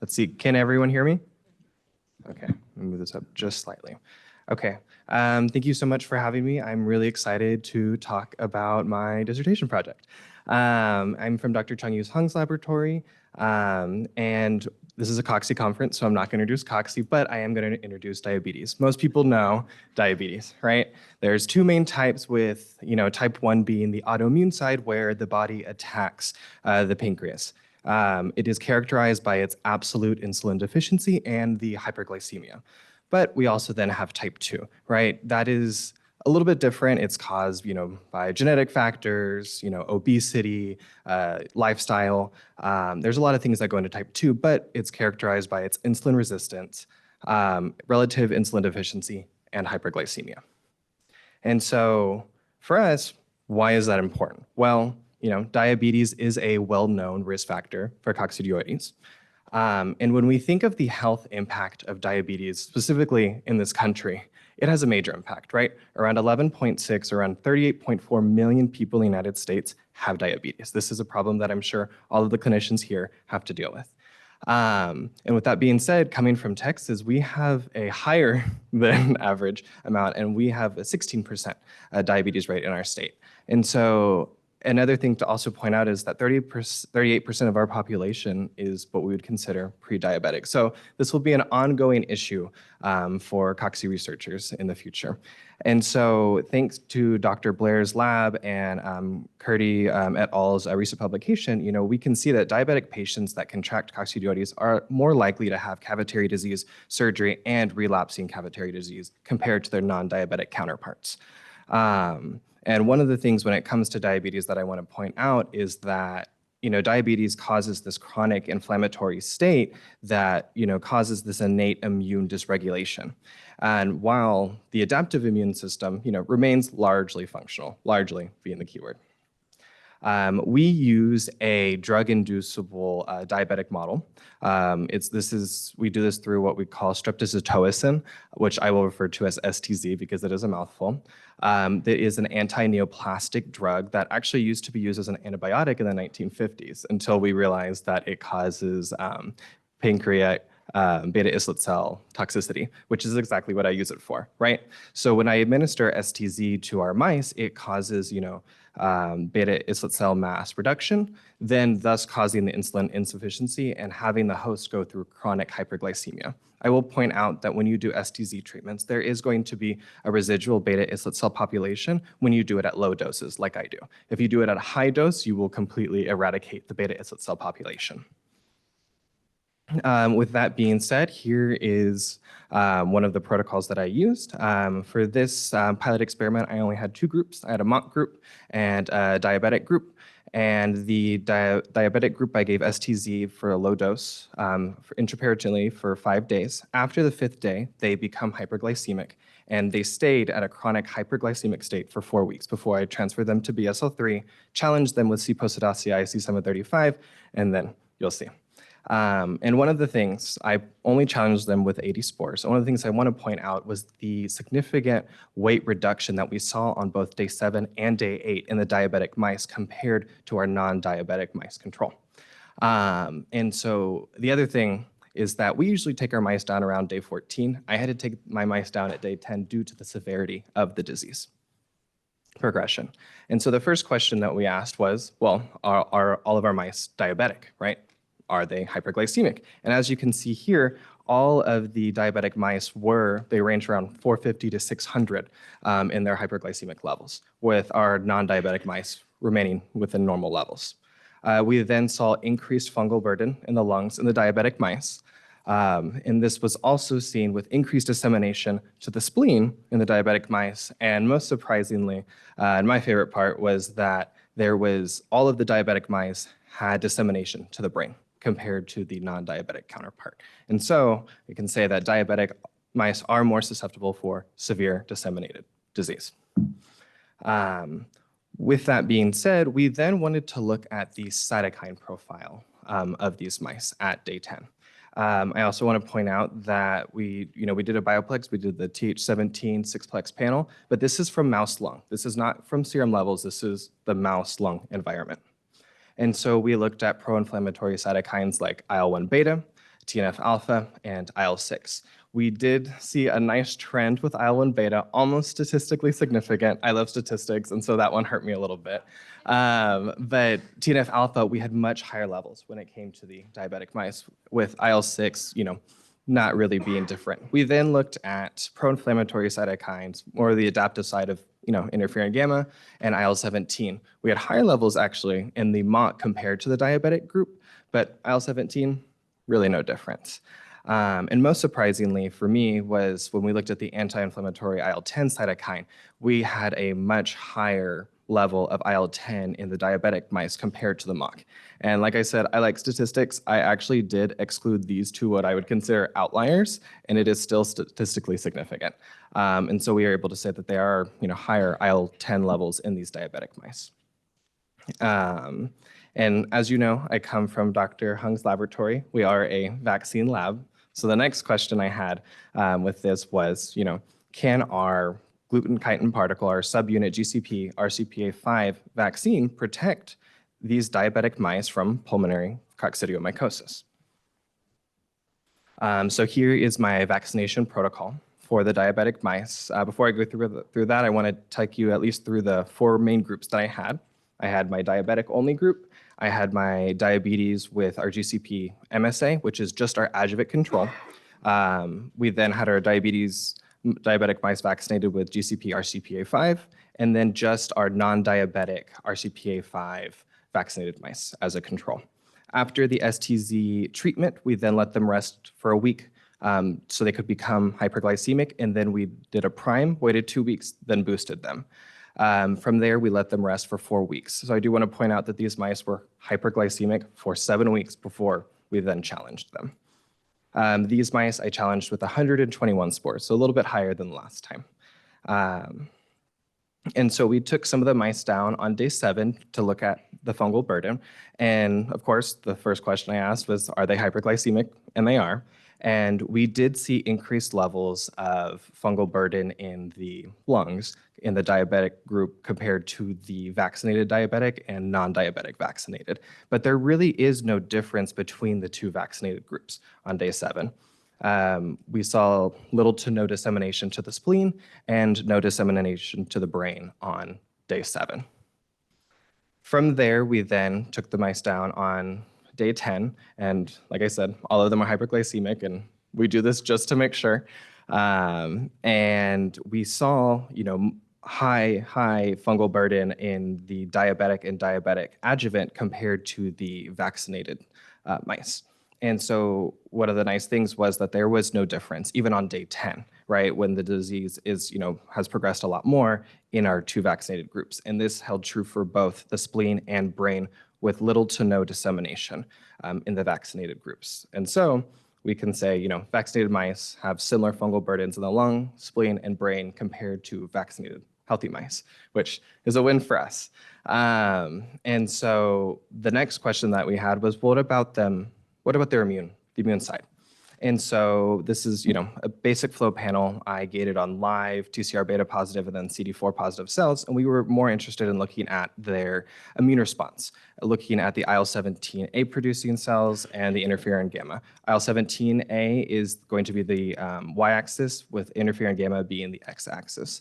Let's see, can everyone hear me? Okay, let me move this up just slightly. Okay, thank you so much for having me. I'm really excited to talk about my dissertation project. I'm from Dr. Chung Yu's Hung's laboratory, and this is a Cocci conference, so I'm not going to introduce Cocci, but I am going to introduce diabetes. Most people know diabetes, right? There's two main types with, type 1 being the autoimmune side where the body attacks the pancreas. It is characterized by its absolute insulin deficiency and the hyperglycemia. But we also then have type 2, right? That is a little bit different. It's caused, by genetic factors, obesity, lifestyle. There's a lot of things that go into type 2, but it's characterized by its insulin resistance, relative insulin deficiency, and hyperglycemia. And so for us, why is that important? Well, diabetes is a well-known risk factor for coccidioides. And when we think of the health impact of diabetes, specifically in this country, it has a major impact, right? Around 11.6, around 38.4 million people in the United States have diabetes. This is a problem that I'm sure all of the clinicians here have to deal with. And with that being said, coming from Texas, we have a higher than average amount, and we have a 16% diabetes rate in our state. And so another thing to also point out is that 38% of our population is what we would consider pre-diabetic. So this will be an ongoing issue for Cocci researchers in the future. And so thanks to Dr. Blair's lab and Curdy et al.'s recent publication, we can see that diabetic patients that contract coccidioides are more likely to have cavitary disease, surgery, and relapsing cavitary disease compared to their non-diabetic counterparts. And one of the things when it comes to diabetes that I want to point out is that, diabetes causes this chronic inflammatory state that, causes this innate immune dysregulation. And while the adaptive immune system, remains largely functional, largely being the keyword. We use a drug-inducible diabetic model. We do this through what we call streptozotocin, which I will refer to as STZ because it is a mouthful. That is an anti-neoplastic drug that actually used to be used as an antibiotic in the 1950s until we realized that it causes pancreatic beta islet cell toxicity, which is exactly what I use it for, right? So when I administer STZ to our mice, it causes, beta islet cell mass reduction, then thus causing the insulin insufficiency and having the host go through chronic hyperglycemia. I will point out that when you do STZ treatments, there is going to be a residual beta islet cell population when you do it at low doses, like I do. If you do it at a high dose, you will completely eradicate the beta islet cell population. With that being said, here is one of the protocols that I used. For this pilot experiment, I only had two groups. I had a mock group and a diabetic group. And the diabetic group, I gave STZ for a low dose intraperitoneally for 5 days. After the 5th day, they become hyperglycemic. And they stayed at a chronic hyperglycemic state for 4 weeks before I transferred them to BSL-3, challenged them with C. Posadasii, C735, and then you'll see. And one of the things, I only challenged them with 80 spores. One of the things I want to point out was the significant weight reduction that we saw on both day 7 and day 8 in the diabetic mice compared to our non-diabetic mice control. And so the other thing is that we usually take our mice down around day 14. I had to take my mice down at day 10 due to the severity of the disease progression. And so the first question that we asked was, well, are all of our mice diabetic, right? Are they hyperglycemic? And as you can see here, all of the diabetic mice they range around 450 to 600 in their hyperglycemic levels, with our non-diabetic mice remaining within normal levels. We then saw increased fungal burden in the lungs in the diabetic mice. And this was also seen with increased dissemination to the spleen in the diabetic mice. And most surprisingly, and my favorite part was that all of the diabetic mice had dissemination to the brain compared to the non-diabetic counterpart. And so we can say that diabetic mice are more susceptible for severe disseminated disease. With that being said, we then wanted to look at the cytokine profile of these mice at day 10. I also want to point out that we did a bioplex, we did the Th17 6-plex panel, but this is from mouse lung. This is not from serum levels, this is the mouse lung environment. And so we looked at pro-inflammatory cytokines like IL-1 beta, TNF alpha and IL-6. We did see a nice trend with IL-1 beta, almost statistically significant. I love statistics, and so that one hurt me a little bit. But TNF alpha, we had much higher levels when it came to the diabetic mice, with IL-6, not really being different. We then looked at pro-inflammatory cytokines, more the adaptive side of interferon gamma and IL-17. We had higher levels actually in the mock compared to the diabetic group, but IL-17, really no difference. And most surprisingly for me was when we looked at the anti-inflammatory IL-10 cytokine, we had a much higher level of IL-10 in the diabetic mice compared to the mock. And like I said, I like statistics. I actually did exclude these two what I would consider outliers, and it is still statistically significant. And so we are able to say that they are higher IL-10 levels in these diabetic mice. And as you know, I come from Dr. Hung's laboratory. We are a vaccine lab. So the next question I had with this was, can our gluten chitin particle, our subunit GCP RCPA5 vaccine protect these diabetic mice from pulmonary coccidioidomycosis? So here is my vaccination protocol for the diabetic mice. Before I go through that, I want to take you at least through the 4 main groups that I had. I had my diabetic only group. I had my diabetes with our GCP MSA, which is just our adjuvant control. We then had our diabetic mice vaccinated with GCP RCPA5, and then just our non-diabetic RCPA5 vaccinated mice as a control. After the STZ treatment, we then let them rest for a week so they could become hyperglycemic, and then we did a prime, waited 2 weeks, then boosted them. From there, we let them rest for 4 weeks. So I do want to point out that these mice were hyperglycemic for 7 weeks before we then challenged them. These mice I challenged with 121 spores, so a little bit higher than last time. And so we took some of the mice down on day 7 to look at the fungal burden. And of course, the first question I asked was, are they hyperglycemic? And they are. And we did see increased levels of fungal burden in the lungs in the diabetic group compared to the vaccinated diabetic and non-diabetic vaccinated. But there really is no difference between the 2 vaccinated groups on day 7. We saw little to no dissemination to the spleen and no dissemination to the brain on day 7. From there, we then took the mice down on day 10, and like I said, all of them are hyperglycemic, and we do this just to make sure. And we saw, high fungal burden in the diabetic and diabetic adjuvant compared to the vaccinated mice. And so one of the nice things was that there was no difference, even on day 10, right, when the disease is, has progressed a lot more in our 2 vaccinated groups. And this held true for both the spleen and brain with little to no dissemination in the vaccinated groups. And so we can say, vaccinated mice have similar fungal burdens in the lung, spleen, and brain compared to vaccinated healthy mice, which is a win for us. And so the next question that we had was, what about them? What about their the immune side? And so this is, a basic flow panel. I gated on live TCR beta positive and then CD4 positive cells. And we were more interested in looking at their immune response, looking at the IL-17A producing cells and the interferon gamma. IL-17A is going to be the y-axis with interferon gamma being the x-axis.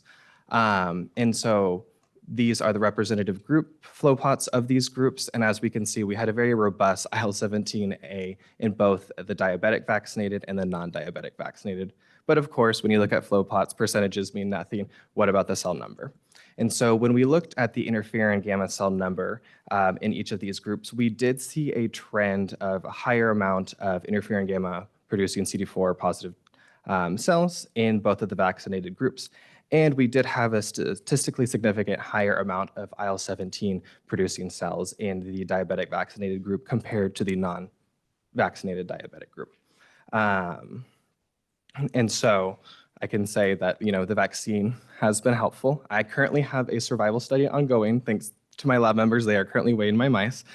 And so these are the representative group flow plots of these groups. And as we can see, we had a very robust IL-17A in both the diabetic vaccinated and the non-diabetic vaccinated. But of course, when you look at flow plots, percentages mean nothing. What about the cell number? And so when we looked at the interferon gamma cell number in each of these groups, we did see a trend of a higher amount of interferon gamma producing CD4 positive cells in both of the vaccinated groups. And we did have a statistically significant higher amount of IL-17 producing cells in the diabetic vaccinated group compared to the non-vaccinated diabetic group. And so I can say that, the vaccine has been helpful. I currently have a survival study ongoing, thanks to my lab members. They are currently weighing my mice.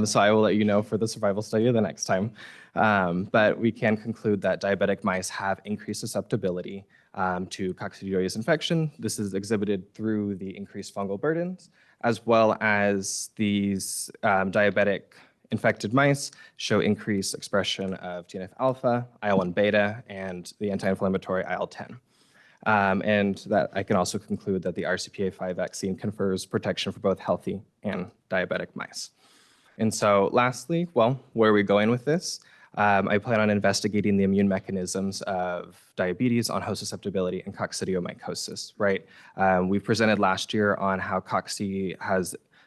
So I will let you know for the survival study the next time. But we can conclude that diabetic mice have increased susceptibility to coccidioides infection. This is exhibited through the increased fungal burdens, as well as these diabetic infected mice show increased expression of TNF-alpha, IL-1 beta, and the anti-inflammatory IL-10. And that I can also conclude that the RCPA5 vaccine confers protection for both healthy and diabetic mice. And so lastly, well, where are we going with this? I plan on investigating the immune mechanisms of diabetes on host susceptibility and coccidioidomycosis, right? We presented last year on how cocci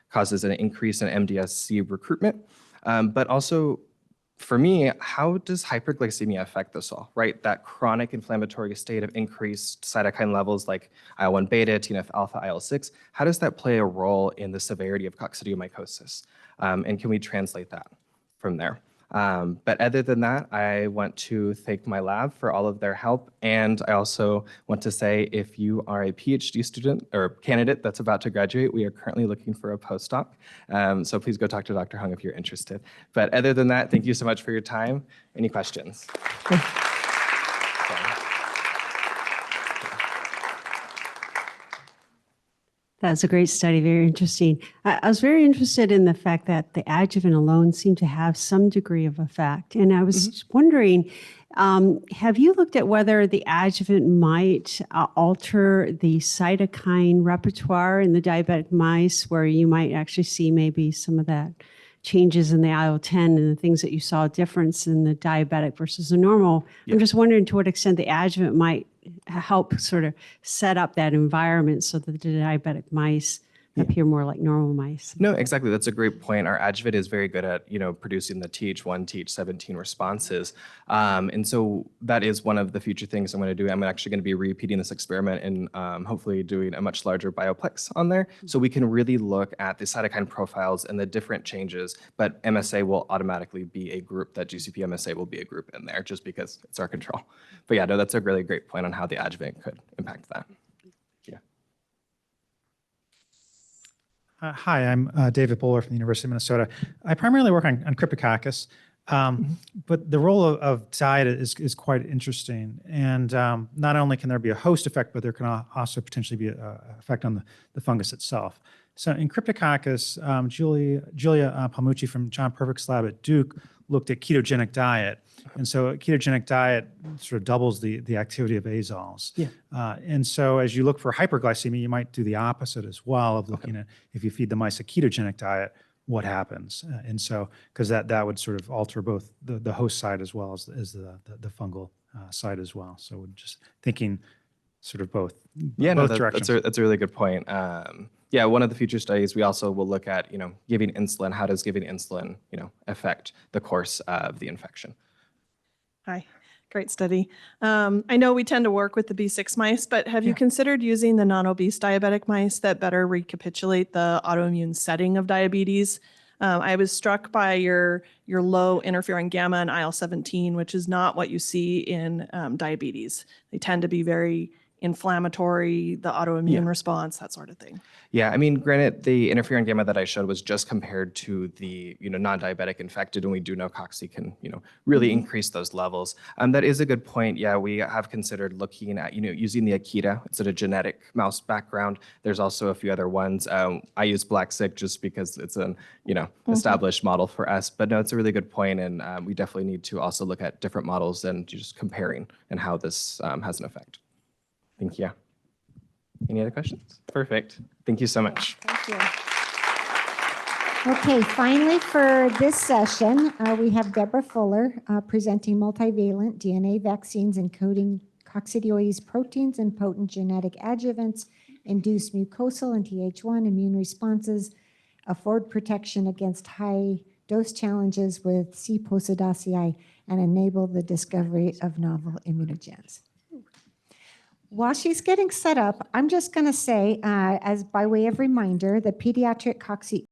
causes an increase in MDSC recruitment, but also for me, how does hyperglycemia affect this all, right? That chronic inflammatory state of increased cytokine levels like IL-1 beta, TNF-alpha, IL-6, how does that play a role in the severity of coccidioidomycosis? And can we translate that from there? But other than that, I want to thank my lab for all of their help. And I also want to say, if you are a PhD student or candidate that's about to graduate, we are currently looking for a postdoc. So please go talk to Dr. Hung if you're interested. But other than that, thank you so much for your time. Any questions? That's a great study, very interesting. I was very interested in the fact that the adjuvant alone seemed to have some degree of effect. And I was wondering, have you looked at whether the adjuvant might alter the cytokine repertoire in the diabetic mice, where you might actually see maybe some of that changes in the IL-10 and the things that you saw a difference in the diabetic versus the normal? Yeah. I'm just wondering to what extent the adjuvant might help sort of set up that environment so that the diabetic mice appear more like normal mice. No, exactly. That's a great point. Our adjuvant is very good at, producing the Th1, Th17 responses. And so that is one of the future things I'm going to do. I'm actually going to be repeating this experiment and hopefully doing a much larger bioplex on there. So we can really look at the cytokine profiles and the different changes, but MSA will automatically be a group, that GCP MSA will be a group in there just because it's our control. But yeah, no, that's a really great point on how the adjuvant could impact that. Hi, I'm David Bowler from the University of Minnesota. I primarily work on Cryptococcus, but the role of diet is quite interesting. And not only can there be a host effect, but there can also potentially be an effect on the fungus itself. So in Cryptococcus, Julia Palmucci from John Perfect's lab at Duke looked at ketogenic diet. And so a ketogenic diet sort of doubles the activity of azoles. Yeah. And so as you look for hyperglycemia, you might do the opposite as well of looking at, if you feed the mice a ketogenic diet, what happens? And so, because that would sort of alter both the host side as well as the fungal side as well. So we're just thinking sort of both, both directions. That's a really good point. Yeah, one of the future studies, we also will look at, giving insulin. How does giving insulin, affect the course of the infection? Hi, great study. I know we tend to work with the B6 mice, but have you considered using the non-obese diabetic mice that better recapitulate the autoimmune setting of diabetes? I was struck by your low interferon gamma and IL-17, which is not what you see in diabetes. They tend to be very inflammatory, the autoimmune response, that sort of thing. Yeah, I mean, granted, the interferon gamma that I showed was just compared to the non-diabetic infected, and we do know cocci can really increase those levels. That is a good point. Yeah, we have considered looking at using the Akita. It's a genetic mouse background. There's also a few other ones. I use Black Sick just because it's an established model for us. But no, it's a really good point, and we definitely need to also look at different models and just comparing and how this has an effect. Thank you. Any other questions? Perfect. Thank you so much. Thank you. Okay, finally for this session, we have Deborah Fuller presenting multivalent DNA vaccines encoding coccidioides proteins and potent genetic adjuvants, induce mucosal and Th1 immune responses, afford protection against high dose challenges with C. Posadasii, and enable the discovery of novel immunogens. While she's getting set up, I'm just going to say, as by way of reminder, the pediatric